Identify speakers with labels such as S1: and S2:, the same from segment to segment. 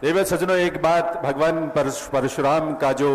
S1: देव सज्जनों, एक बात, भगवान परशुराम का जो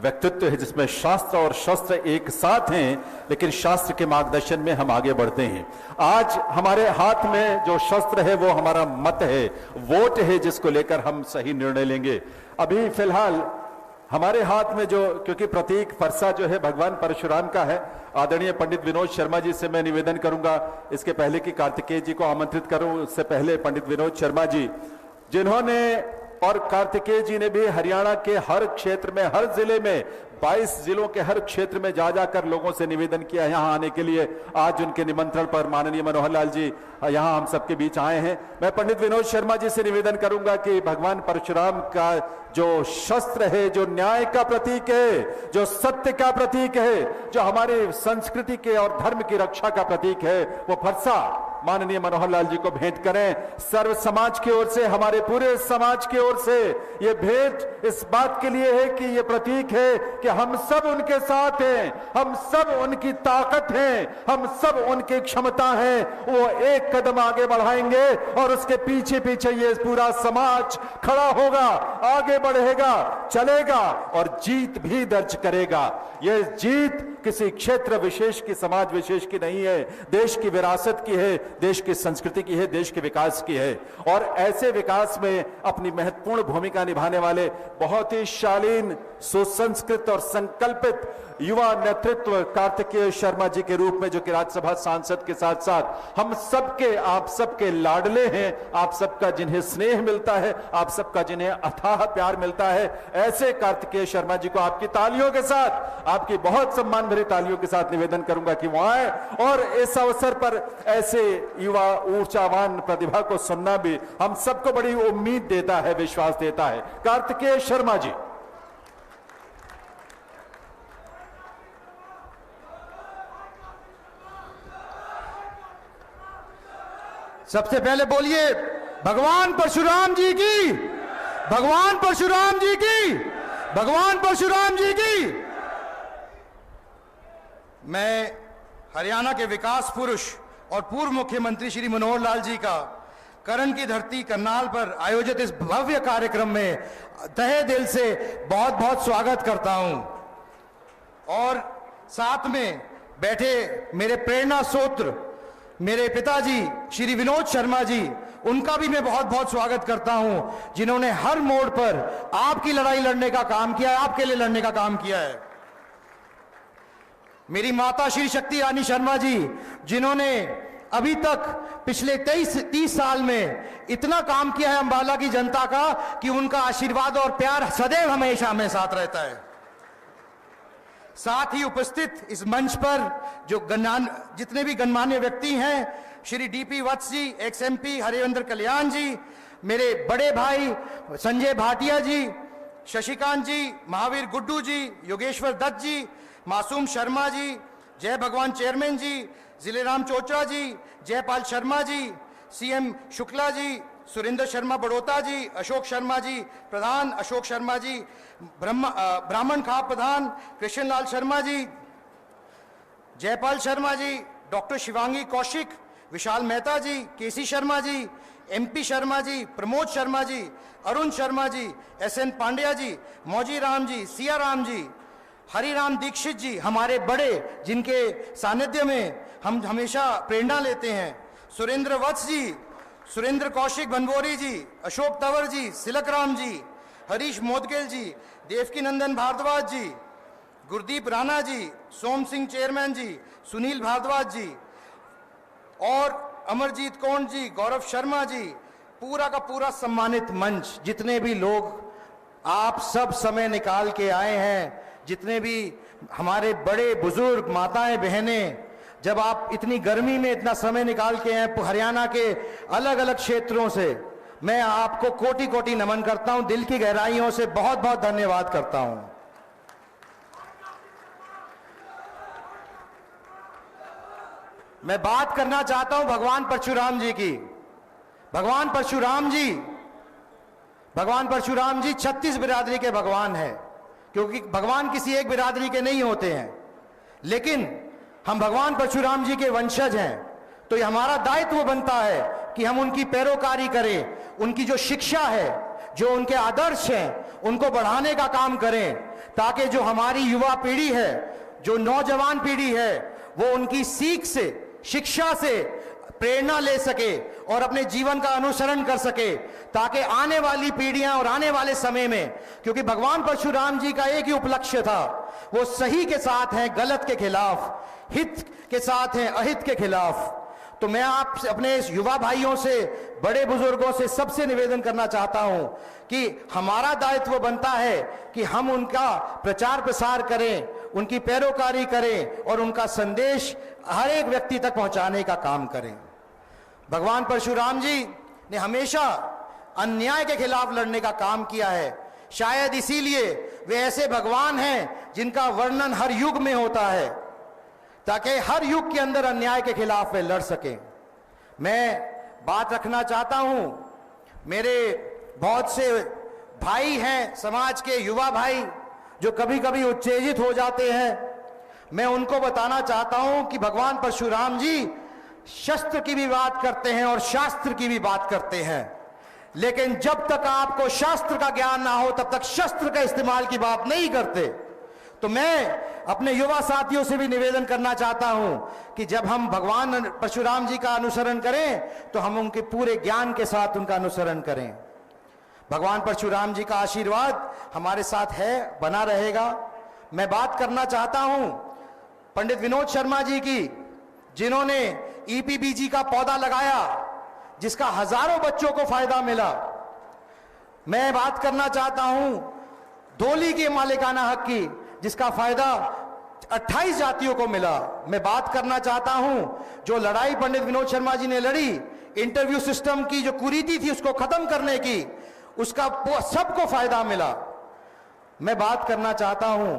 S1: व्यक्तित्व है जिसमें शास्त्र और शस्त्र एक साथ हैं, लेकिन शास्त्र के मार्गदर्शन में हम आगे बढ़ते हैं। आज हमारे हाथ में जो शस्त्र है वो हमारा मत है, वोट है, जिसको लेकर हम सही निर्णय लेंगे। अभी फिलहाल हमारे हाथ में जो, क्योंकि प्रतीक फरसा जो है भगवान परशुराम का है, आदरणीय पंडित विनोद शर्मा जी से मैं निवेदन करूंगा, इसके पहले कि कार्तिकेय जी को आमंत्रित करूं, उससे पहले पंडित विनोद शर्मा जी, जिन्होंने, और कार्तिकेय जी ने भी हरियाणा के हर क्षेत्र में, हर जिले में, 22 जिलों के हर क्षेत्र में जा जाकर लोगों से निवेदन किया यहां आने के लिए। आज उनके निमंत्रण पर माननीय मनोहर लाल जी यहां हम सबके बीच आए हैं। मैं पंडित विनोद शर्मा जी से निवेदन करूंगा कि भगवान परशुराम का जो शस्त्र है, जो न्याय का प्रतीक है, जो सत्य का प्रतीक है, जो हमारे संस्कृति के और धर्म की रक्षा का प्रतीक है, वो फरसा माननीय मनोहर लाल जी को भेंट करें। सर्व समाज की ओर से, हमारे पूरे समाज की ओर से ये भेंट इस बात के लिए है कि ये प्रतीक है कि हम सब उनके साथ हैं, हम सब उनकी ताकत हैं, हम सब उनकी क्षमता है। वो एक कदम आगे बढ़ाएंगे और उसके पीछे पीछे ये पूरा समाज खड़ा होगा, आगे बढ़ेगा, चलेगा और जीत भी दर्ज करेगा। ये जीत किसी क्षेत्र विशेष की, समाज विशेष की नहीं है, देश की विरासत की है, देश की संस्कृति की है, देश के विकास की है। और ऐसे विकास में अपनी महत्वपूर्ण भूमिका निभाने वाले बहुत ही शालीन, सुसंस्कृत और संकल्पित युवा नेतृत्व कार्तिकेय शर्मा जी के रूप में, जो कि राज्यसभा सांसद के साथ साथ हम सबके, आप सबके लाडले हैं, आप सबका जिन्हें स्नेह मिलता है, आप सबका जिन्हें अथाह प्यार मिलता है, ऐसे कार्तिकेय शर्मा जी को आपकी तालियों के साथ, आपकी बहुत सम्मान भरी तालियों के साथ निवेदन करूंगा कि वो आए और इस अवसर पर ऐसे युवा ऊर्जावान प्रतिभा को सुनना भी हम सबको बड़ी उम्मीद देता है, विश्वास देता है। कार्तिकेय शर्मा जी।
S2: सबसे पहले बोलिए भगवान परशुराम जी की, भगवान परशुराम जी की, भगवान परशुराम जी की। मैं हरियाणा के विकास पुरुष और पूर्व मुख्यमंत्री श्री मनोहर लाल जी का करण की धरती करनाल पर आयोजित इस भव्य कार्यक्रम में तहे दिल से बहुत बहुत स्वागत करता हूं। और साथ में बैठे मेरे प्रेरणा स्रोत्र, मेरे पिताजी श्री विनोद शर्मा जी, उनका भी मैं बहुत बहुत स्वागत करता हूं, जिन्होंने हर मोड़ पर आपकी लड़ाई लड़ने का काम किया है, आपके लिए लड़ने का काम किया है। मेरी माता श्री शक्ति रानी शर्मा जी, जिन्होंने अभी तक पिछले 30 साल में इतना काम किया है अंबाला की जनता का कि उनका आशीर्वाद और प्यार सदैव हमेशा हमें साथ रहता है। साथ ही उपस्थित इस मंच पर जो जितने भी गणमान्य व्यक्ति हैं, श्री डीपी वत्स जी, एक्स एमपी हरिवंद्र कल्याण जी, मेरे बड़े भाई संजय भाटिया जी, शशिकांत जी, महावीर गुड्डू जी, योगेश्वर दत्त जी, मासूम शर्मा जी, जय भगवान चेयरमैन जी, जिलेराम चोचरा जी, जयपाल शर्मा जी, सीएम शुक्ला जी, सुरेंद्र शर्मा बड़ोता जी, अशोक शर्मा जी प्रधान, अशोक शर्मा जी ब्राह्मण खाप प्रधान, कृष्ण लाल शर्मा जी, जयपाल शर्मा जी, डॉक्टर शिवांगी कौशिक, विशाल मेहता जी, केसी शर्मा जी, एमपी शर्मा जी, प्रमोद शर्मा जी, अरुण शर्मा जी, एसएन पांड्या जी, मौजी राम जी, सिया राम जी, हरिराम दीक्षित जी, हमारे बड़े जिनके सानिध्य में हम हमेशा प्रेरणा लेते हैं, सुरेंद्र वत्स जी, सुरेंद्र कौशिक बनवोरी जी, अशोक तंवर जी, सिलक राम जी, हरीश मोदगिल जी, देवकी नंदन भारद्वाज जी, गुरदीप राणा जी, सोम सिंह चेयरमैन जी, सुनील भारद्वाज जी और अमरजीत कौंड जी, गौरव शर्मा जी, पूरा का पूरा सम्मानित मंच, जितने भी लोग आप सब समय निकाल के आए हैं, जितने भी हमारे बड़े बुजुर्ग माताएं बहनें, जब आप इतनी गर्मी में इतना समय निकाल के हैं हरियाणा के अलग अलग क्षेत्रों से, मैं आपको कोटि कोटि नमन करता हूं, दिल की गहराइयों से बहुत बहुत धन्यवाद करता हूं। मैं बात करना चाहता हूं भगवान परशुराम जी की। भगवान परशुराम जी 36 बिरादरी के भगवान हैं, क्योंकि भगवान किसी एक बिरादरी के नहीं होते हैं, लेकिन हम भगवान परशुराम जी के वंशज हैं, तो ये हमारा दायित्व बनता है कि हम उनकी पैरोकारी करें, उनकी जो शिक्षा है, जो उनके आदर्श हैं उनको बढ़ाने का काम करें, ताकि जो हमारी युवा पीढ़ी है, जो नौजवान पीढ़ी है, वो उनकी सीख से, शिक्षा से प्रेरणा ले सके और अपने जीवन का अनुसरण कर सके, ताकि आने वाली पीढ़ियां और आने वाले समय में, क्योंकि भगवान परशुराम जी का एक ही उपलक्ष्य था, वो सही के साथ हैं, गलत के खिलाफ, हित के साथ हैं, अहित के खिलाफ। तो मैं आप अपने युवा भाइयों से, बड़े बुजुर्गों से, सबसे निवेदन करना चाहता हूं कि हमारा दायित्व बनता है कि हम उनका प्रचार प्रसार करें, उनकी पैरोकारी करें और उनका संदेश हर एक व्यक्ति तक पहुंचाने का काम करें। भगवान परशुराम जी ने हमेशा अन्याय के खिलाफ लड़ने का काम किया है। शायद इसीलिए वे ऐसे भगवान हैं जिनका वर्णन हर युग में होता है, ताकि हर युग के अंदर अन्याय के खिलाफ वे लड़ सकें। मैं बात रखना चाहता हूं, मेरे बहुत से भाई हैं, समाज के युवा भाई, जो कभी कभी उत्तेजित हो जाते हैं। मैं उनको बताना चाहता हूं कि भगवान परशुराम जी शस्त्र की भी बात करते हैं और शास्त्र की भी बात करते हैं, लेकिन जब तक आपको शास्त्र का ज्ञान ना हो तब तक शस्त्र का इस्तेमाल की बात नहीं करते। तो मैं अपने युवा साथियों से भी निवेदन करना चाहता हूं कि जब हम भगवान परशुराम जी का अनुसरण करें तो हम उनके पूरे ज्ञान के साथ उनका अनुसरण करें। भगवान परशुराम जी का आशीर्वाद हमारे साथ है, बना रहेगा। मैं बात करना चाहता हूं पंडित विनोद शर्मा जी की, जिन्होंने ईपीबीजी का पौधा लगाया, जिसका हजारों बच्चों को फायदा मिला। मैं बात करना चाहता हूं डोली के मालिकाना हक की, जिसका फायदा 28 जातियों को मिला। मैं बात करना चाहता हूं जो लड़ाई पंडित विनोद शर्मा जी ने लड़ी, इंटरव्यू सिस्टम की जो कुरीति थी उसको खत्म करने की, उसका सबको फायदा मिला। मैं बात करना चाहता हूं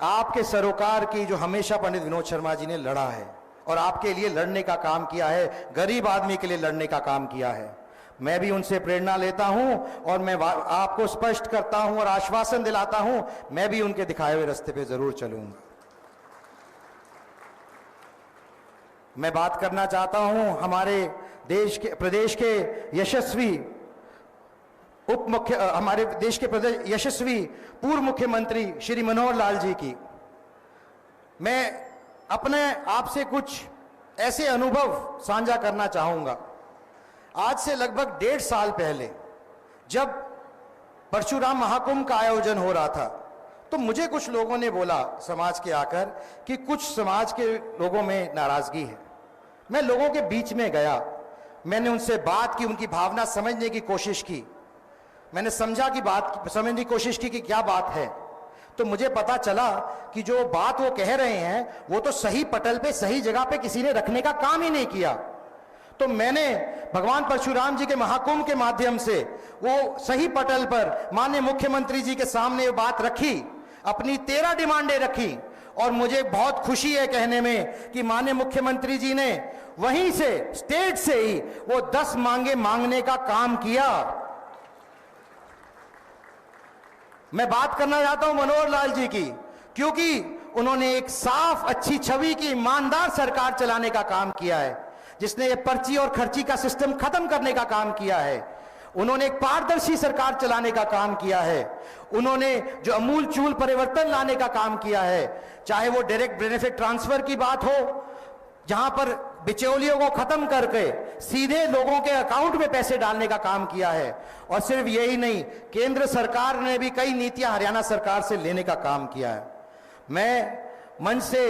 S2: आपके सरोकार की, जो हमेशा पंडित विनोद शर्मा जी ने लड़ा है और आपके लिए लड़ने का काम किया है, गरीब आदमी के लिए लड़ने का काम किया है। मैं भी उनसे प्रेरणा लेता हूं और मैं आपको स्पष्ट करता हूं और आश्वासन दिलाता हूं, मैं भी उनके दिखाए हुए रास्ते पे जरूर चलूंगा। मैं बात करना चाहता हूं हमारे देश के, प्रदेश के यशस्वी हमारे देश के प्रदेश यशस्वी पूर्व मुख्यमंत्री श्री मनोहर लाल जी की। मैं अपने आपसे कुछ ऐसे अनुभव साझा करना चाहूंगा। आज से लगभग 1.5 साल पहले जब परशुराम महाकुंभ का आयोजन हो रहा था, तो मुझे कुछ लोगों ने बोला समाज के आकर कि कुछ समाज के लोगों में नाराजगी है। मैं लोगों के बीच में गया, मैंने उनसे बात की, उनकी भावना समझने की कोशिश की, मैंने समझने की कोशिश की कि क्या बात है। तो मुझे पता चला कि जो बात वो कह रहे हैं वो तो सही पटल पे, सही जगह पे किसी ने रखने का काम ही नहीं किया। तो मैंने भगवान परशुराम जी के महाकुंभ के माध्यम से वो सही पटल पर माननीय मुख्यमंत्री जी के सामने बात रखी, अपनी 13 डिमांडें रखी, और मुझे बहुत खुशी है कहने में कि माननीय मुख्यमंत्री जी ने वहीं से, स्टेट से ही वो 10 मांगे मांगने का काम किया। मैं बात करना चाहता हूं मनोहर लाल जी की, क्योंकि उन्होंने एक साफ, अच्छी छवि की, ईमानदार सरकार चलाने का काम किया है, जिसने ये पर्ची और खर्ची का सिस्टम खत्म करने का काम किया है। उन्होंने एक पारदर्शी सरकार चलाने का काम किया है। उन्होंने जो अमूल चूल परिवर्तन लाने का काम किया है, चाहे वो डायरेक्ट बेनिफिट ट्रांसफर की बात हो, जहां पर बिचौलियों को खत्म करके सीधे लोगों के अकाउंट में पैसे डालने का काम किया है। और सिर्फ यही नहीं, केंद्र सरकार ने भी कई नीतियां हरियाणा सरकार से लेने का काम किया है। मैं मन से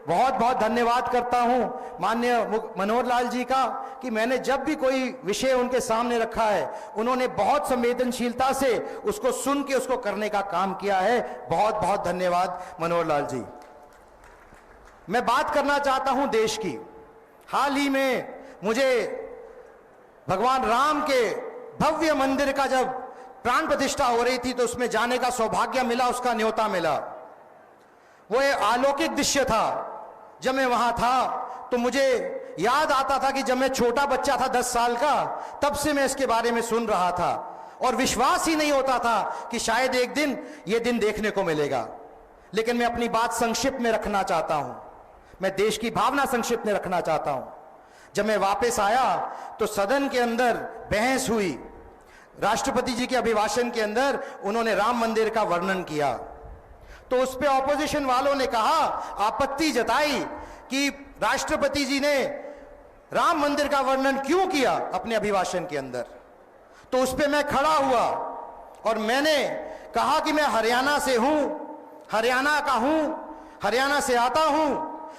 S2: बहुत बहुत धन्यवाद करता हूं माननीय मनोहर लाल जी का कि मैंने जब भी कोई विषय उनके सामने रखा है, उन्होंने बहुत संवेदनशीलता से उसको सुन के उसको करने का काम किया है। बहुत बहुत धन्यवाद मनोहर लाल जी। मैं बात करना चाहता हूं देश की। हाल ही में मुझे भगवान राम के भव्य मंदिर का जब प्राण प्रतिष्ठा हो रही थी तो उसमें जाने का सौभाग्य मिला, उसका न्योता मिला। वो एक अलौकिक दृश्य था। जब मैं वहां था तो मुझे याद आता था कि जब मैं छोटा बच्चा था 10 साल का, तब से मैं इसके बारे में सुन रहा था और विश्वास ही नहीं होता था कि शायद एक दिन ये दिन देखने को मिलेगा। लेकिन मैं अपनी बात संक्षिप्त में रखना चाहता हूं, मैं देश की भावना संक्षिप्त में रखना चाहता हूं। जब मैं वापस आया तो सदन के अंदर बहस हुई, राष्ट्रपति जी के अभिभाषण के अंदर उन्होंने राम मंदिर का वर्णन किया, तो उस पे ऑपोजिशन वालों ने कहा, आपत्ति जताई कि राष्ट्रपति जी ने राम मंदिर का वर्णन क्यों किया अपने अभिभाषण के अंदर। तो उस पे मैं खड़ा हुआ और मैंने कहा कि मैं हरियाणा से हूं, हरियाणा का हूं, हरियाणा से आता हूं,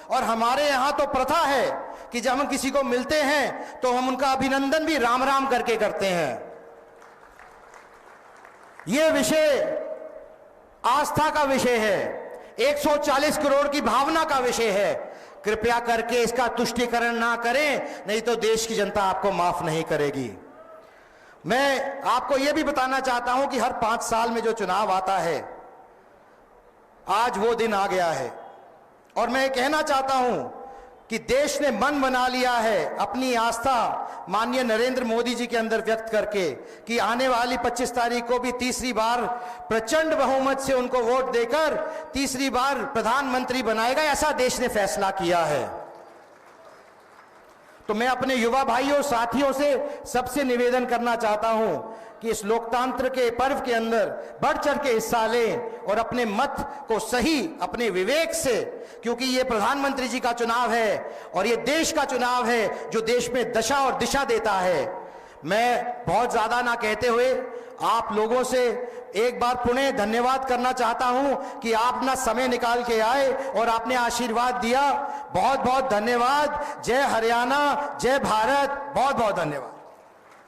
S2: और हमारे यहां तो प्रथा है कि जब हम किसी को मिलते हैं तो हम उनका अभिनंदन भी राम राम करके करते हैं। यह विषय आस्था का विषय है, 140 करोड़ की भावना का विषय है। कृपया करके इसका तुष्टीकरण ना करें, नहीं तो देश की जनता आपको माफ नहीं करेगी। मैं आपको यह भी बताना चाहता हूं कि हर 5 साल में जो चुनाव आता है, आज वो दिन आ गया है, और मैं कहना चाहता हूं कि देश ने मन बना लिया है अपनी आस्था माननीय नरेंद्र मोदी जी के अंदर व्यक्त करके कि आने वाली 25 तारीख को भी तीसरी बार प्रचंड बहुमत से उनको वोट देकर तीसरी बार प्रधानमंत्री बनाएगा, ऐसा देश ने फैसला किया है। तो मैं अपने युवा भाइयों साथियों से सबसे निवेदन करना चाहता हूं कि इस लोकतंत्र के पर्व के अंदर बढ़ चढ़ के हिस्सा लें और अपने मत को सही अपने विवेक से, क्योंकि ये प्रधानमंत्री जी का चुनाव है और ये देश का चुनाव है जो देश में दशा और दिशा देता है। मैं बहुत ज्यादा ना कहते हुए आप लोगों से एक बार पुनः धन्यवाद करना चाहता हूं कि आप अपना समय निकाल के आए और आपने आशीर्वाद दिया। बहुत बहुत धन्यवाद। जय हरियाणा, जय भारत, बहुत बहुत धन्यवाद।